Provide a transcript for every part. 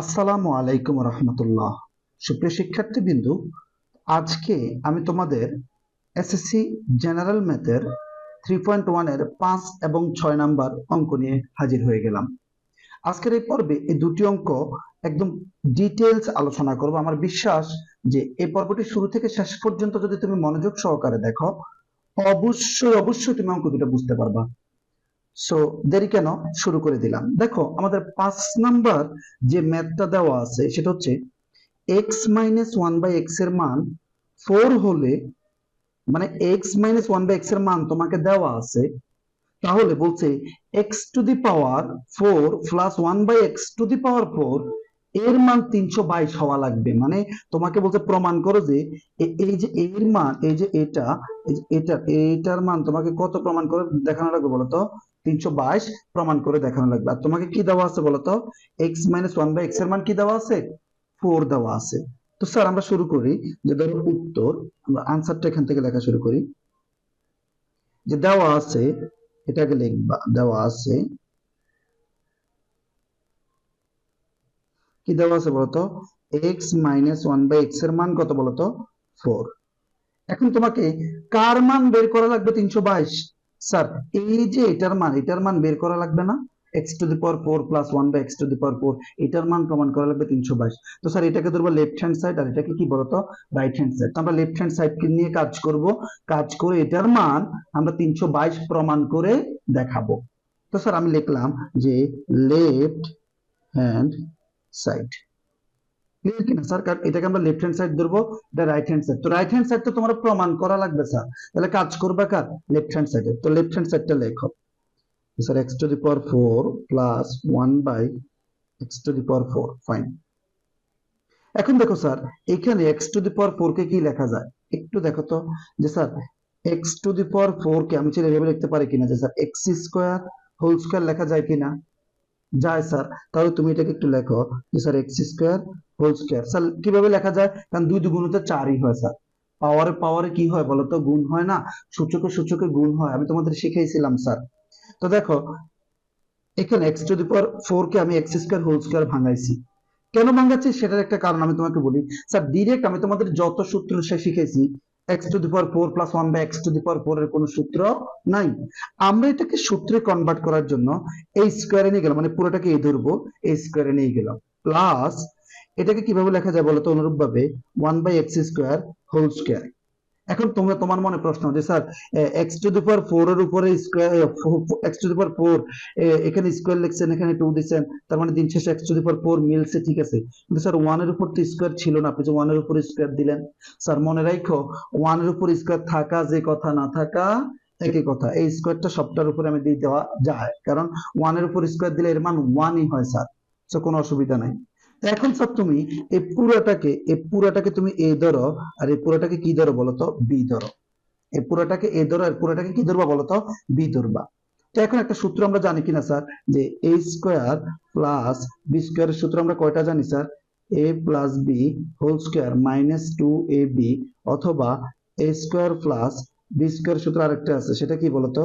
আসসালামু আলাইকুম রহমতুল্লাহ। সুপ্রিয় শিক্ষার্থীবৃন্দু, আজকে আমি তোমাদের এসএসসি জেনারেল ম্যাথের 3.1 এর 5 এবং 6 নাম্বার অঙ্ক নিয়ে হাজির হয়ে গেলাম। আজকের এই পর্বে এই দুটি অঙ্ক একদম ডিটেলস আলোচনা করব। আমার বিশ্বাস যে এই পর্বটি শুরু থেকে শেষ পর্যন্ত যদি তুমি মনোযোগ সহকারে দেখো, অবশ্যই অবশ্যই তুমি অঙ্ক দুটো বুঝতে পারবা। সো দেরি কেন, শুরু করে দিলাম। দেখো, আমাদের 5 নাম্বার যে ম্যাথটা দেওয়া আছে সেটা হচ্ছে x minus one by x এর মান 4 হলে, মানে x minus one by x এর মান তোমাকে দেওয়া আছে, তাহলে বলছে x to the power 4 plus one by x to the power 4 এর মান 322 হওয়া লাগবে। মানে তোমাকে বলছে প্রমাণ করো যে এই যে এর মান, এই যে এটা, এটার মান তোমাকে কত প্রমাণ করে দেখানো লাগবে বলতো? 322 প্রমাণ করে দেখানো লাগবে। আর তোমাকে কি দেওয়া আছে বলতো? x minus one by x এর মান কি দেওয়া আছে? 4 দেওয়া আছে। তো স্যার আমরা শুরু করি, যে ধরো উত্তর, আমরা আনসারটা এখান থেকে লেখা শুরু করি। যে দেওয়া আছে এটাকে লিখবা, দেওয়া আছে, কি দেওয়া আছে বলতো? x minus one by x এর মান কত বলতো? 4। এখন তোমাকে কার মান বের করা লাগবে? 322। স্যার এই যে এটার মান বের করা লাগবে না? x to the power 4 plus 1 by x to the power 4, এটার মান প্রমাণ করা লাগবে 322। তো স্যার এটাকে ধরবো লেফট হ্যান্ড সাইড, আর এটাকে কি বলতো? Right hand side. তো আমরা লেফট হ্যান্ড সাইড নিয়ে কাজ করব, কাজ করে এটার মান আমরা 322 প্রমাণ করে দেখাবো। তো স্যার আমি লিখলাম যে লেফট হ্যান্ড সাইড। ক্লিয়ার কিনা স্যার? কারণ এটাকে আমরা লেফট হ্যান্ড সাইড ধরবো, এটা রাইট হ্যান্ড সাইড। তো রাইট হ্যান্ড সাইড তো তোমার প্রমাণ করা লাগবে স্যার, তাহলে কাজ করবে কার? লেফট হ্যান্ড সাইডে। তো লেফট হ্যান্ড সাইডটা লেখো sir, x to the power 4 plus 1 by x to the power 4। Fine. এখন দেখো স্যার, এখানে x টু দি পাওয়ার 4 কে কি লেখা যায় একটু দেখো তো। যে sir x to the power 4 কে আমি চাইলে এভাবে লিখতে পারি কিনা, যে sir x square whole square লেখা যায় কিনা? যায় স্যার। তাহলে তুমি এটাকে একটু লেখো যে sir x square whole square. Sir কিভাবে লেখা যায়? কারণ 2 দুগুণতে 4ই হয় স্যার। পাওয়ারে পাওয়ারে কি হয় বলো তো? গুণ হয় না? সূচকে সূচকে গুণ হয়, আমি তোমাদের শিখিয়েছিলাম স্যার। তো দেখো, এখানে এক্স টু দি পাওয়ার 4 কে আমি এক্স স্কোয়ার হোল স্কোয়ার ভাঙাইছি। কেন ভাঙাচ্ছি সেটার একটা কারণ আমি তোমাকে বলি। স্যার ডিরেক্ট আমি তোমাদের যত সূত্র শিখেছি, x to the power 4 plus 1 by x to the power 4 এর কোনো সূত্র নাই। আমরা এটাকে সূত্রে কনভার্ট করার জন্য এই স্কোয়ারে নিয়ে গেলাম, মানে পুরোটাকে এই ধরবো, এই স্কোয়ারে নিয়ে গেলাম। প্লাস এটাকে কিভাবে লেখা যায় বলতো? অনুরূপ ভাবে 1 by x square whole square. এখন তোমরা, তোমার মনে প্রশ্ন যে sir x to the power 4 এর উপরে square, x to the power 4 এখানে স্কয়ার লিখছেন, এখানে 2 দিবেন, তার মানে দিন শেষে এক্স টু দি পাওয়ার 4 মিলছে, ঠিক আছে। কিন্তু স্যার 1 এর উপর তো স্কয়ার ছিল না, আপনি যে 1 এর উপর স্কয়ার দিলেন। স্যার মনে রাখো, 1 এর উপর স্কয়ার থাকা যে কথা, না থাকা একই কথা। এই স্কয়ারটা সবটার উপরে আমি দিয়ে দেওয়া যায়, কারণ 1 এর উপর স্কয়ার দিলে এর মান 1ই হয় স্যার। তো কোনো অসুবিধা নাই। এখন স্যার তুমি এই পুরাটাকে তুমি এ ধরো, আর এই পুরাটাকে কি ধরো বলতো? বি ধরো। এই পুরাটাকে এ ধরো, আর পুরাটাকে কি ধরবা বলতো? বি ধরবা। তো এখন একটা সূত্র আমরা জানি কিনা স্যার, যে এ স্কোয়ার প্লাস বি স্কোয়ারের সূত্র আমরা কয়টা জানি sir? A plus b whole square minus 2ab, অথবা a square plus b square সূত্র আরেকটা আছে, সেটা কি বলতো?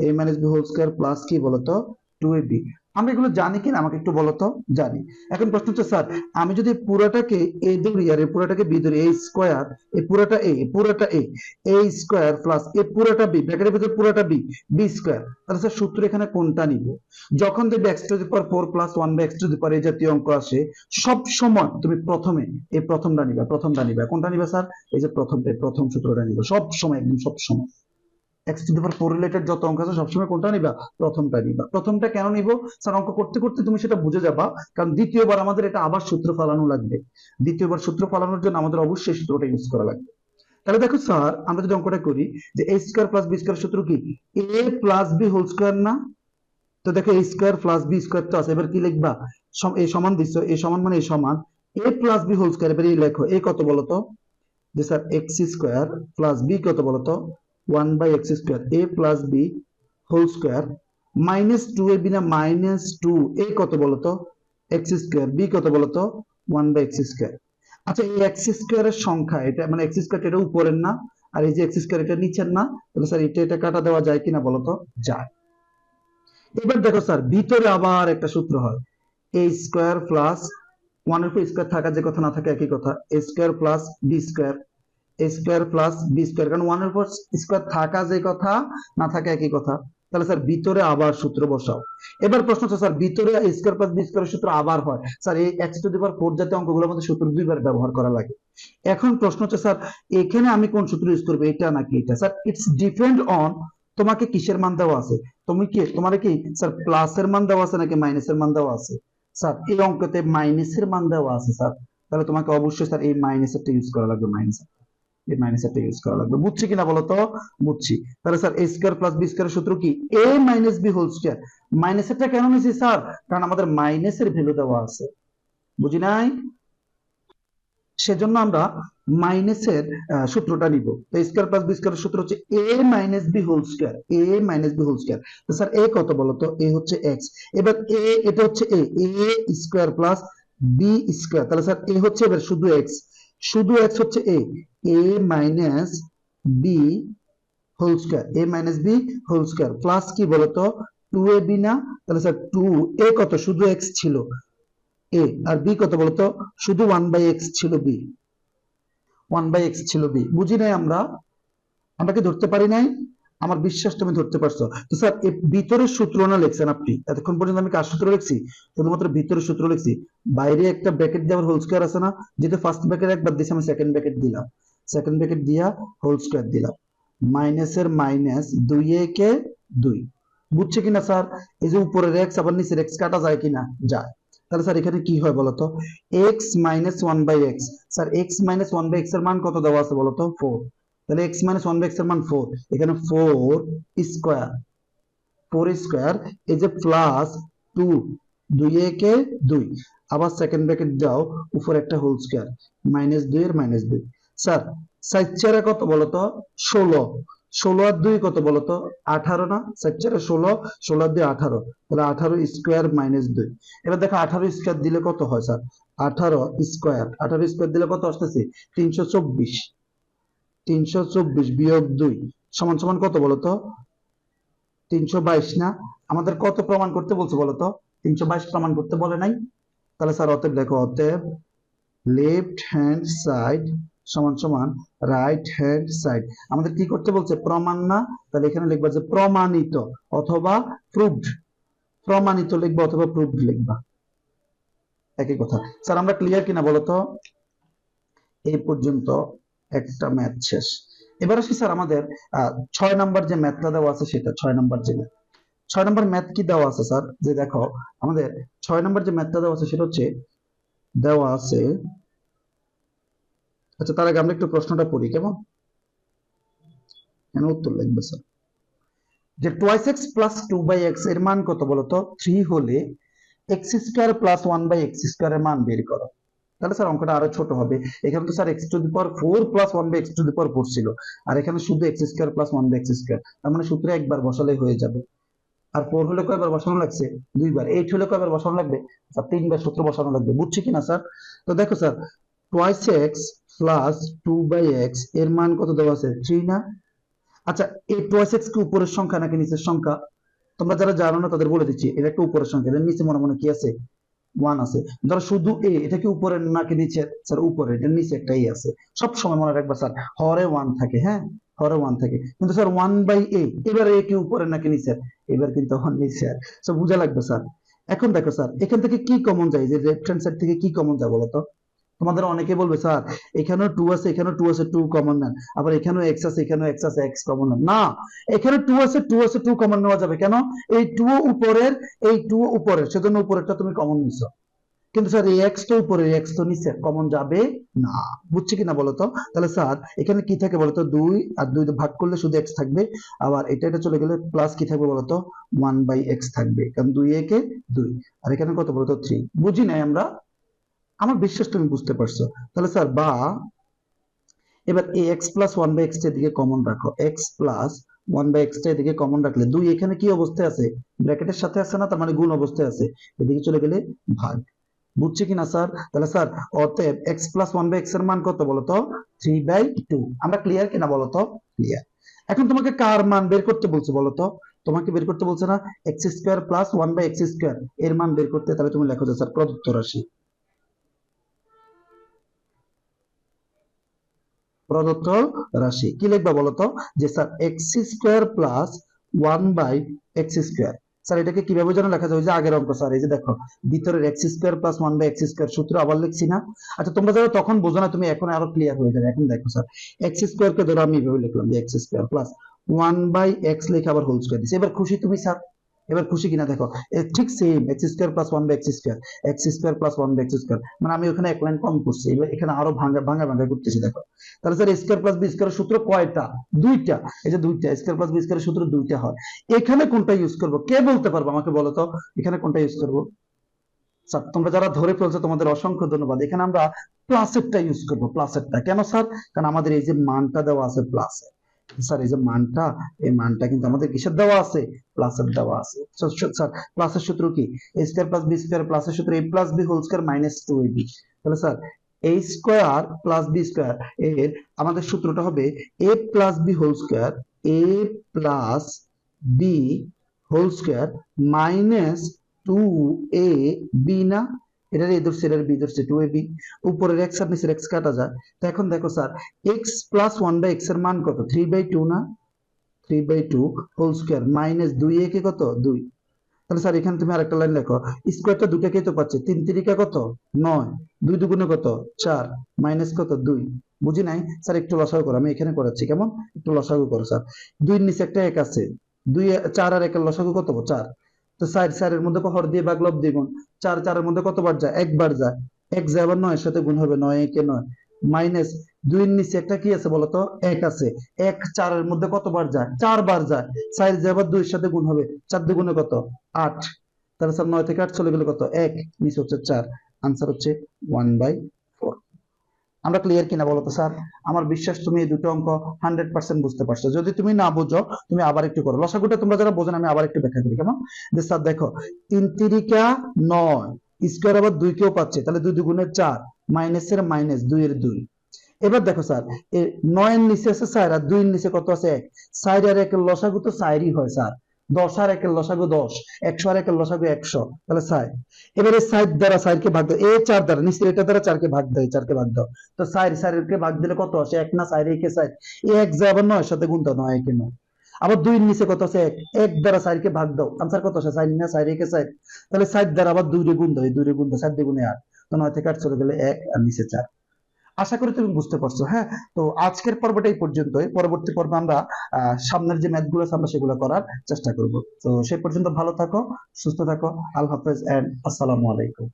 A minus b whole square plus কি বলতো? 2ab। আমরা এগুলো জানি কিনা আমাকে একটু বলতো? জানি। এখন প্রশ্ন হচ্ছে স্যার, আমি যদি পুরাটাকে এ ধরি আর এই পুরাটাকে বি ধরি, এ স্কোয়ার, এই পুরাটা এ, পুরাটা এ, এ স্কোয়ার প্লাস এ পুরাটা বি, ব্র্যাকেটের ভিতরে পুরাটা বি, বি স্কোয়ার। তাহলে স্যার সূত্র এখানে কোনটা নিব? যখন দেখবে x to the power 4 plus 1 by x to the power এই জাতীয় অঙ্ক আসে, সব সময় তুমি প্রথমে এই প্রথমটা নিবা। প্রথমটা নিবা কোনটা নিবা স্যার? এই যে প্রথমটা, প্রথম সূত্রটা নিবা সব সময়, একদম সব সময়। X to the power 4 related যত অঙ্ক আছে সবসময় কোনটা নিবা? প্রথমটা নিবা। প্রথমটা কেন নিব স্যার? অঙ্ক করতে করতে তুমি সেটা বুঝে যাবা, কারণ দ্বিতীয়বার আমাদের এটা আবার সূত্র ফলানো লাগবে। দ্বিতীয়বার সূত্র ফলানোর জন্য আমাদের অবশ্যই সূত্রটা ইউজ করা লাগবে। তাহলে দেখো স্যার, আমরা যদি অঙ্কটা করি, যে এ স্কয়ার প্লাস বি স্কয়ার সূত্র কি? এ প্লাস বি হোল স্কয়ার না? তো দেখো এ স্কয়ার প্লাস বি স্কয়ার তো আছে, এবার কি লিখবা? এ সমান দিছো, এ সমান মানে এ সমান a plus b whole square. এবার এই লেখো, এ কত বলতো? যে sir x square plus b কত বলতো? 1 by x square, a plus b whole square minus 2ab না মাইনাস 2a কত বলতো? এক্স স্কয়ার, বি কত বলতো? 1 বাই এক্স স্কয়ার। আচ্ছা এই এক্স স্কয়ারের সংখ্যা, এটা মানে এক্স স্কয়ার এটা উপরের না, আর এই যে এক্স স্কয়ার এটা নিচের না? তাহলে স্যার এটা কাটা দেওয়া যায় কিনা বলতো? যায়। এবার দেখো স্যার, ভিতরে আবার একটা সূত্র হয়, এ স্কয়ার প্লাস ওয়ানের উপর স্কোয়ার থাকা যে কথা না থাকে একই কথা, এ স্কোয়ার প্লাস বি স্কোয়ার, এ স্কোয়ার প্লাস বি স্কোয়ার, কারণ ওয়ানের উপর স্কোয়ার থাকা যে কথা না থাকে একই কথা। তাহলে স্যার ভিতরে আবার সূত্র বসাও। এবার প্রশ্ন হচ্ছে স্যার ভিতরে এ স্কোয়ার প্লাস বি স্কোয়ারের সূত্র আবার হয়, স্যার এই এক্স টু দি পাওয়ার 4 জাতীয় অঙ্কগুলোর মধ্যে সূত্র দুইবার ব্যবহার করা লাগে। এখন প্রশ্ন হচ্ছে স্যার এখানে আমি কোন সূত্র ইউজ করবো, এটা নাকি এটা? স্যার ইটস ডিপেন্ড অন তোমাকে কিসের মান দেওয়া আছে। তুমি কি তোমার কি স্যার প্লাসের মান দেওয়া আছে নাকি মাইনাসের মান দেওয়া আছে? স্যার এই অঙ্কতে মাইনাসের মান দেওয়া আছে স্যার, তাহলে তোমাকে অবশ্যই স্যার এই মাইনাসেরটা ইউজ করা লাগবে, এই মাইনাসেরটা ইউজ করা লাগবে। বুঝছি কিনা বলো তো? বুঝছি। তাহলে স্যার এ স্কোয়ার প্লাস বি স্কোয়ারের সূত্র কি? এ মাইনাস বি হোল স্কোয়ার। মাইনাসেরটা কেন নিয়েছি স্যার? কারণ আমাদের মাইনাসের ভ্যালু দেওয়া আছে, বুঝি নাই? সেজন্য আমরা মাইনাসের সূত্রটা নিব। তো স্কয়ার প্লাস বি স্কয়ারের সূত্র হচ্ছে a minus b whole square, a minus b whole square. তো স্যার a কত বলো তো? a হচ্ছে x। এবার a এটা হচ্ছে a square plus b square. তাহলে স্যার a হচ্ছে এবার শুধু x, শুধু x হচ্ছে a minus b whole square, a minus b whole square plus কি বলো তো 2ab না? তাহলে স্যার 2a কত? শুধু x ছিল a, আর b কত বলতো? শুধু 1/x ছিল b, 1/x ছিল b। বুঝি নাই আমরা? আমরা কি ধরতে পারি নাই? আমার বিশ্বাস তুমি ধরতে পারছো। তো স্যার এই ভিতরের সূত্র না লিখছেন আপনি, এতক্ষণ পর্যন্ত আমি কার সূত্র লিখছি? শুধুমাত্র ভিতরের সূত্র লিখছি। বাইরে একটা ব্র্যাকেট দেওয়ার হোল স্কয়ার আছে না, যেটা ফার্স্ট ব্র্যাকেট একবার দিছি, আমি সেকেন্ড ব্র্যাকেট দিলাম, সেকেন্ড ব্র্যাকেট দিয়া হোল স্কয়ার দিলাম, মাইনাসের মাইনাস 2a কে 2। বুঝছে কিনা স্যার? এই যে উপরের x আবার নিচের x কাটা যায় কিনা? যায়। তাহলে স্যার এখানে কি হয় বলতো? x minus 1/x। Sir x minus 1/x এর মান কত দেওয়া আছে বলতো? 4। তাহলে x মাইনাস 1/x এর মান 4, এখানে 4 স্কয়ার, 4 স্কয়ার, এই যে প্লাস 2, 2a কে 2, আবার সেকেন্ড ব্র্যাকেট দাও, উপরে একটা হোল স্কয়ার, মাইনাস 2 এর মাইনাস 2। স্যার 4 চারে কত বলতো? 16, 16 আর 2 কত বলতো? 18 না? 4 চারে 16, 16 আর 2 18, তাহলে 18 স্কয়ার মাইনাস 2। এবার দেখো 18 স্কয়ার দিলে কত হয় স্যার? 18 স্কয়ার, 18 স্কয়ার দিলে কত আসতেছে? 324, 324 বিয়োগ 2 সমান সমান কত বলতো? 322 না? আমাদের কত প্রমাণ করতে বলছে বলতো? 322 প্রমাণ করতে বলে নাই? তাহলে স্যার অতএব দেখো, অতএব লেফট হ্যান্ড সাইড সমান সমান রাইট হ্যান্ড সাইড। আমাদের কি করতে বলছে? প্রমাণ না? তাহলে এখানে লিখবা যে প্রমাণিত অথবা প্রুভড, প্রমাণিত লিখবা অথবা প্রুভড লিখবা, একই কথা। স্যার আমরা ক্লিয়ার কিনা বলতো? এই পর্যন্ত একটা ম্যাথ শেষ। এবার আসি স্যার আমাদের 6 নাম্বার যে ম্যাথটা দেওয়া আছে সেটা, 6 নাম্বার যে ম্যাথ, 6 নাম্বার ম্যাথ কি দেওয়া আছে স্যার? যে দেখো আমাদের 6 নাম্বার যে ম্যাথটা দেওয়া আছে সেটা হচ্ছে দেওয়া আছে, আচ্ছা তার আগে আমরা একটু প্রশ্নটা পড়ি কেমন, এখানে উত্তর লিখবে স্যার। যে twice x প্লাস 2/x এর মান কত বলতো? 3 হলে x square plus 1/x square এর মান বের করো। তাহলে স্যার অঙ্কটা আরো ছোট হবে। এখানে তো sir x to the power 4 plus 1/x to the power 4 ছিল, আর এখানে শুধু x square plus 1/x square, তার মানে সূত্রে একবার বসালে হয়ে যাবে। আর 4 হলে কয়বার বসানো লাগছে? দুইবার। 8 হলে কয়বার বসানো লাগবে? স্যার তিনবার সূত্র বসানো লাগবে। বুঝছি কিনা স্যার? তো দেখো sir twice x plus 2/x এর মান কত দেওয়া আছে? 3 না? আচ্ছা এই twice x কি উপরের সংখ্যা নাকি নিচের সংখ্যা? তোমরা যারা জানো না তাদের বলে দিচ্ছি, এটা একটা উপরের সংখ্যা, এর নিচে মনে মনে কি আছে? 1 আছে। ধরো শুধু a, এটা কি উপরের নাকি নিচে? স্যার উপরে, এর নিচে একটা a আছে। সব সময় মনে রাখবা স্যার হরে 1 থাকে, হ্যাঁ হরে 1 থাকে, কিন্তু স্যার 1/a, এবার a কি উপরে নাকি নিচে? এবার কিন্তু নিচে। সো বুঝা লাগবে স্যার। এখন দেখো স্যার এখান থেকে কি কমন যায়? যে লেফট হ্যান্ড সাইড থেকে কি কমন যায় বলো তো? তোমাদের অনেকে বলবে স্যার এখানেও 2 আছে, এখানেও 2 আছে, 2 কমন নেন, আবার এখানেও x আছে, এখানেও x আছে, x কমন নেন না। এখানে 2 আছে, 2 আছে, 2 কমন নেওয়া যাবে কেন? এই 2 উপরের, এই 2 উপরের, সেজন্য উপরেরটা তুমি কমন নিছো। কিন্তু স্যার এই x তো উপরে, x তো নিচে, কমন যাবে না। বুঝছি কিনা বলতো? তাহলে স্যার এখানে কি থাকে বলতো? 2 আর 2 ভাগ করলে শুধু x থাকবে, আবার এটা চলে গেলে প্লাস কি থাকবে বলতো? 1/x থাকবে, কারণ 2 একে 2, আর এখানে কত বলতো? 3। বুঝি নাই আমরা? আমার বিশ্বাস তুমি বুঝতে পারছো। তাহলে স্যার বা এবার এই x প্লাস 1/x এর দিকে কমন রাখো, x প্লাস 1/x এর দিকে কমন রাখলে 2 এখানে কি অবস্থায় আছে? ব্র্যাকেটের সাথে আছে না, তার মানে গুণ অবস্থায় আছে, এদিকে চলে গেলে ভাগ। বুঝছি কিনা স্যার? তাহলে স্যার অতএব x প্লাস 1/x এর মান কত বলতো? 3/2। আমরা ক্লিয়ার কিনা বলতো? ক্লিয়ার। এখন তোমাকে কার মান বের করতে বলছে বলতো? তোমাকে বের করতে বলছে না x square plus 1/x square এর মান বের করতে। তাহলে তুমি লেখো যে স্যার প্রদত্ত রাশি, প্রদত্ত রাশি কি লিখবা বলতো যে sir x square plus 1/x²। Sir এটাকে কিভাবে যেন লেখা যায় ওই যে আগের অঙ্ক স্যার এই যে দেখো ভিতরের এক্স স্কোয়ার প্লাস 1/x² সূত্র আবার লিখছি না। আচ্ছা তোমরা যারা তখন বোঝো না তুমি এখন আরো ক্লিয়ার হয়ে যাবে। এখন দেখো স্যার এক্স স্কোয়ার কে ধরো আমি এইভাবে লিখলাম যে এক্স স্কোয়ার প্লাস 1/x লিখে আবার হোল স্কোয়ার দিচ্ছি। এবার খুশি তুমি স্যার? এবার খুশি কিনা দেখো ঠিক same x square plus 1/x², x square plus 1/x², মানে আমি ওখানে এক লাইন কম করছি, এবার এখানে আরো ভাঙা ভাঙা ভাঙা করতেছি দেখো। তাহলে স্যার স্কোয়ার প্লাস বি স্কোয়ারের সূত্র কয়টা? দুইটা। এই যে দুইটা স্কোয়ার প্লাস বি স্কোয়ারের সূত্র দুইটা হয়। এখানে কোনটা ইউজ করবো কে বলতে পারবো আমাকে বলো তো? এখানে কোনটা ইউজ করবো? স্যার তোমরা যারা ধরে ফেলছো তোমাদের অসংখ্য ধন্যবাদ। এখানে আমরা প্লাসেরটা ইউজ করবো, প্লাসেরটা। কেন স্যার? কারণ আমাদের এই যে মানটা দেওয়া আছে প্লাসে, স্যার এই যে মানটা, এই মানটা কিন্তু আমাদের কিসের দেওয়া আছে? প্লাসের দেওয়া আছে। স্যার প্লাসের সূত্র কি? A square plus b square, প্লাসের সূত্র a plus b whole square minus 2ab। তাহলে sir a square plus b square এর আমাদের সূত্রটা হবে a plus b whole square, a plus b whole square minus 2ab না? এটার এ ধরছে, এটার বি ধরছে, 2ab। উপরের x আর নিচের x কাটা যায়। তো এখন দেখো স্যার x প্লাস 1/x এর মান কত? 3/2 না? 3/2 হোল স্কয়ার মাইনাস 2a কে কত? 2। তাহলে স্যার এখানে তুমি আরেকটা লাইন লেখো, স্কয়ারটা দুটাকেই তো পাচ্ছে, 3 3 কত? 9, 2 দুগুণে কত? 4, মাইনাস কত? 2। বুঝি নাই স্যার, একটু লসাগু করো, আমি এখানে করাচ্ছি, কেমন? একটু লসাগু করো স্যার। 2 এর নিচে একটা 1 আছে, 2 4 আর 1 এর লসাগু কত? 4। তো 4 এর মধ্যে হর দিয়ে ভাগ লব দিয়ে গুণ, 4 4 এর মধ্যে কতবার যায়? একবার যায়। 1 যায় আবার 9 এর সাথে গুণ হবে, 9 একে 9, মাইনাস 2 এর নিচে একটা কি আছে বলতো? 1 আছে, 1 4 এর মধ্যে কতবার যায়? 4 বার যায়। 4 যায় আবার 2 এর সাথে গুণ হবে, 4 দুগুণে কত? 8। তাহলে স্যার 9 থেকে 8 চলে গেলে কত? 1, নিচে হচ্ছে 4, আনসার হচ্ছে 1/4। আমরা ক্লিয়ার কিনা বলতো স্যার? আমার বিশ্বাস তুমি এই দুটো অঙ্ক 100% বুঝতে পারছো। যদি তুমি না বুঝো তুমি আবার একটু করো। লসাগুটা তোমরা যারা বোঝো না আমি আবার একটু ব্যাখ্যা করি, কেমন? যে স্যার দেখো 3 3 9, স্কয়ার আবার 2 কেও পাচ্ছে, তাহলে 2 দুগুণে 4, মাইনাসের মাইনাস 2 এর 2। এবার দেখো স্যার 9 এর নিচে আছে 4 আর 2 এর নিচে কত আছে? 1। 4 আর 1 এর লসাগু তো 4ই হয় স্যার। 10 আর 1 এর লসাগু 10, 100 আর 1 এর লসাগু 100, তাহলে 4। এবারে 4 দ্বারা 4 কে ভাগ দাও, এই 4 দ্বারা নিচের এটা দ্বারা 4 কে ভাগ দাও, 4 কে ভাগ দাও। তো 4 4 কে ভাগ দিলে কত আসে? 1 না? 4 একে 4, এই 1 যায় আবার 9 এর সাথে গুণ দাও, 9 একে 9। আবার 2 এর নিচে কত আছে? 1, 1 দ্বারা 4 কে ভাগ দাও, आंसर কত আসে? 4 না? 4 একে 4, তাহলে 4 দ্বারা আবার 2 রে গুণ দাও, এই 2 রে গুণ দাও, 4 দ্বিগুণে 8, তো 9 থেকে 8 চলে গেলে 1 আর নিচে 4। আশা করি তুমি বুঝতে পারছো। হ্যাঁ, তো আজকের পর্বটা এই পর্যন্তই। পরবর্তী পর্বে আমরা সামনের যে ম্যাথগুলো আছে আমরা সেগুলো করার চেষ্টা করব। তো সেই পর্যন্ত ভালো থাকো, সুস্থ থাকো, আল্লাহ হাফেজ এন্ড আসসালামু আলাইকুম।